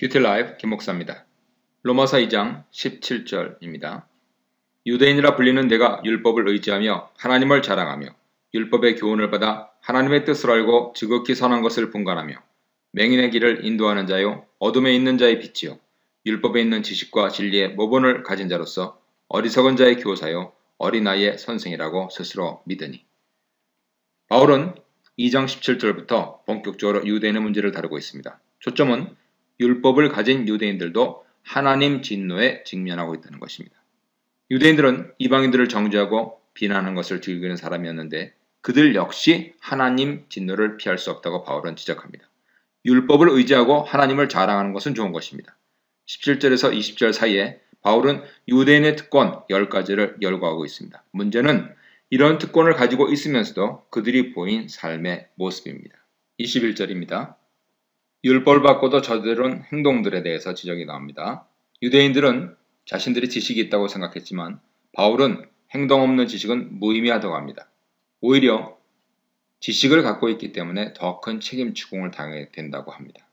큐티라이브 김목사입니다. 로마서 2장 17절입니다. 유대인이라 불리는 내가 율법을 의지하며 하나님을 자랑하며 율법의 교훈을 받아 하나님의 뜻을 알고 지극히 선한 것을 분간하며 맹인의 길을 인도하는 자요 어둠에 있는 자의 빛이요 율법에 있는 지식과 진리의 모본을 가진 자로서 어리석은 자의 교사요 어린아이의 선생이라고 스스로 믿으니. 바울은 2장 17절부터 본격적으로 유대인의 문제를 다루고 있습니다. 초점은 율법을 가진 유대인들도 하나님 진노에 직면하고 있다는 것입니다. 유대인들은 이방인들을 정죄하고 비난하는 것을 즐기는 사람이었는데 그들 역시 하나님 진노를 피할 수 없다고 바울은 지적합니다. 율법을 의지하고 하나님을 자랑하는 것은 좋은 것입니다. 17절에서 20절 사이에 바울은 유대인의 특권 10가지를 열거하고 있습니다. 문제는 이런 특권을 가지고 있으면서도 그들이 보인 삶의 모습입니다. 21절입니다. 율법을 받고도 저지른 행동들에 대해서 지적이 나옵니다. 유대인들은 자신들이 지식이 있다고 생각했지만 바울은 행동 없는 지식은 무의미하다고 합니다. 오히려 지식을 갖고 있기 때문에 더 큰 책임 추궁을 당하게 된다고 합니다.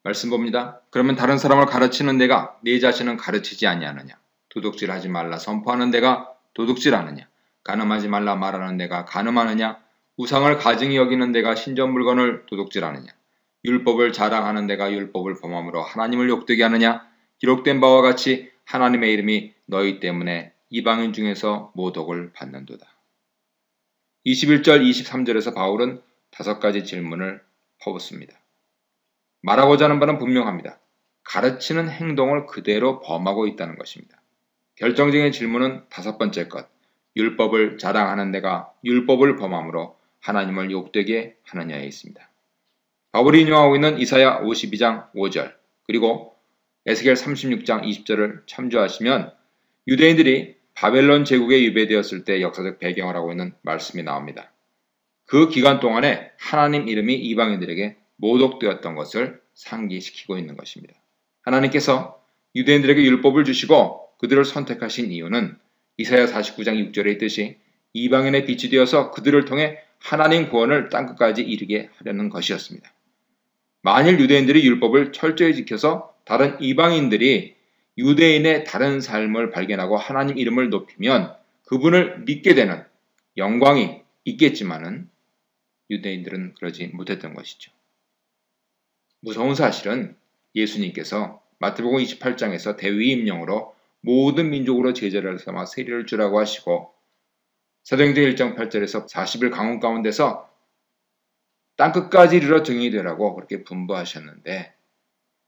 말씀 봅니다. 그러면 다른 사람을 가르치는 내가 네 자신은 가르치지 아니하느냐? 도둑질하지 말라 선포하는 내가 도둑질하느냐? 간음하지 말라 말하는 내가 간음하느냐? 우상을 가증히 여기는 내가 신전 물건을 도둑질하느냐? 율법을 자랑하는 내가 율법을 범함으로 하나님을 욕되게 하느냐? 기록된 바와 같이 하나님의 이름이 너희 때문에 이방인 중에서 모독을 받는도다. 21절, 23절에서 바울은 5가지 질문을 퍼붓습니다. 말하고자 하는 바는 분명합니다. 가르치는 행동을 그대로 범하고 있다는 것입니다. 결정적인 질문은 5번째 것, 율법을 자랑하는 내가 율법을 범함으로 하나님을 욕되게 하느냐에 있습니다. 바울이 인용하고 있는 이사야 52장 5절 그리고 에스겔 36장 20절을 참조하시면 유대인들이 바벨론 제국에 유배되었을 때 역사적 배경을 하고 있는 말씀이 나옵니다. 그 기간 동안에 하나님 이름이 이방인들에게 모독되었던 것을 상기시키고 있는 것입니다. 하나님께서 유대인들에게 율법을 주시고 그들을 선택하신 이유는 이사야 49장 6절에 있듯이 이방인의 빛이 되어서 그들을 통해 하나님 구원을 땅끝까지 이르게 하려는 것이었습니다. 만일 유대인들이 율법을 철저히 지켜서 다른 이방인들이 유대인의 다른 삶을 발견하고 하나님 이름을 높이면 그분을 믿게 되는 영광이 있겠지만은 유대인들은 그러지 못했던 것이죠. 무서운 사실은 예수님께서 마태복음 28장에서 대위임령으로 모든 민족으로 제자를 삼아 세례를 주라고 하시고 사도행전 1장 8절에서 40일 강원 가운데서 땅끝까지 이르러 증인이 되라고 그렇게 분부하셨는데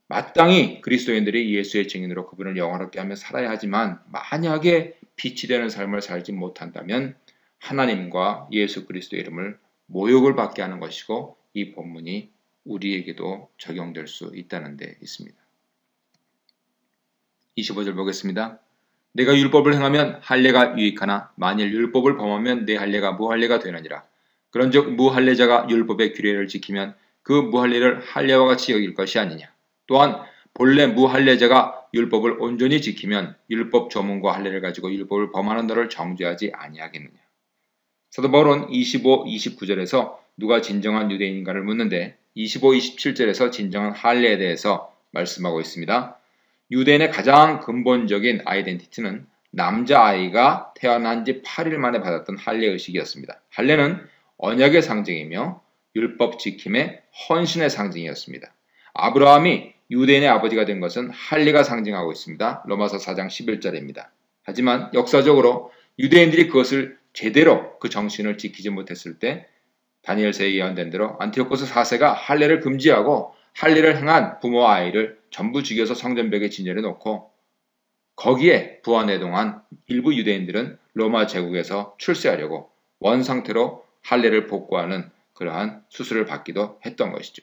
마땅히 그리스도인들이 예수의 증인으로 그분을 영화롭게 하며 살아야 하지만 만약에 빛이 되는 삶을 살지 못한다면 하나님과 예수 그리스도의 이름을 모욕을 받게 하는 것이고 이 본문이 우리에게도 적용될 수 있다는 데 있습니다. 25절 보겠습니다. 내가 율법을 행하면 할례가 유익하나 만일 율법을 범하면 내 할례가 무할례가 되느니라. 그런즉 무할례자가 율법의 규례를 지키면 그 무할례를 할례와 같이 여길 것이 아니냐. 또한 본래 무할례자가 율법을 온전히 지키면 율법 조문과 할례를 가지고 율법을 범하는 너를 정죄하지 아니하겠느냐. 사도 바울은 25, 29절에서 누가 진정한 유대인인가를 묻는데 25, 27절에서 진정한 할례에 대해서 말씀하고 있습니다. 유대인의 가장 근본적인 아이덴티티는 남자아이가 태어난 지 8일 만에 받았던 할례의식이었습니다. 할례는 언약의 상징이며 율법 지킴의 헌신의 상징이었습니다. 아브라함이 유대인의 아버지가 된 것은 할례가 상징하고 있습니다. 로마서 4장 11절입니다. 하지만 역사적으로 유대인들이 그것을 제대로 그 정신을 지키지 못했을 때 다니엘서에 예언된 대로 안티오코스 4세가 할례를 금지하고 할례를 행한 부모와 아이를 전부 죽여서 성전벽에 진열해 놓고 거기에 부화내동한 일부 유대인들은 로마 제국에서 출세하려고 원상태로 할례를 복구하는 그러한 수술을 받기도 했던 것이죠.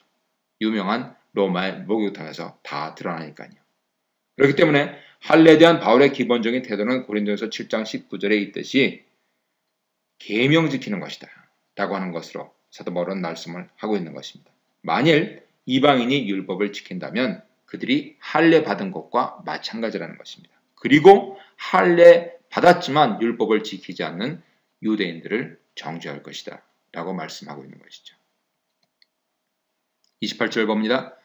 유명한 로마의 목욕탕에서 다 드러나니까요. 그렇기 때문에 할례에 대한 바울의 기본적인 태도는 고린도전서 7장 19절에 있듯이 계명 지키는 것이다 라고 하는 것으로 사도 바울은 말씀을 하고 있는 것입니다. 만일 이방인이 율법을 지킨다면 그들이 할례 받은 것과 마찬가지라는 것입니다. 그리고 할례 받았지만 율법을 지키지 않는 유대인들을 정죄할 것이다 라고 말씀하고 있는 것이죠. 28절 봅니다.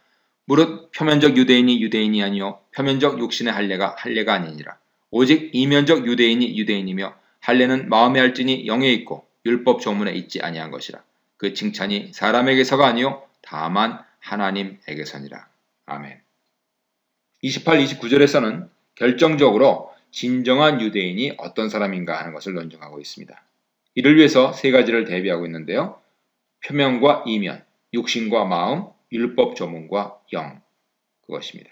무릇 표면적 유대인이 유대인이 아니요 표면적 육신의 할례가 할례가 아니니라. 오직 이면적 유대인이 유대인이며 할례는 마음에 할지니 영에 있고 율법 조문에 있지 아니한 것이라. 그 칭찬이 사람에게서가 아니요 다만 하나님에게서니라. 아멘. 28, 29절에서는 결정적으로 진정한 유대인이 어떤 사람인가 하는 것을 논증하고 있습니다. 이를 위해서 세 가지를 대비하고 있는데요. 표면과 이면, 육신과 마음, 율법 조문과 영, 그것입니다.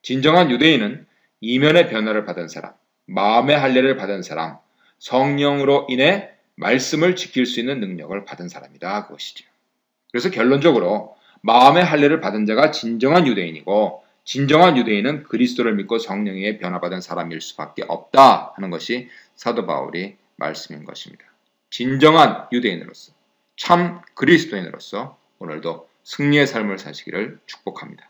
진정한 유대인은 이면의 변화를 받은 사람, 마음의 할례를 받은 사람, 성령으로 인해 말씀을 지킬 수 있는 능력을 받은 사람이다, 그것이죠. 그래서 결론적으로 마음의 할례를 받은 자가 진정한 유대인이고 진정한 유대인은 그리스도를 믿고 성령에 변화받은 사람일 수밖에 없다 하는 것이 사도 바울이 말씀인 것입니다. 진정한 유대인으로서, 참 그리스도인으로서 오늘도 승리의 삶을 사시기를 축복합니다.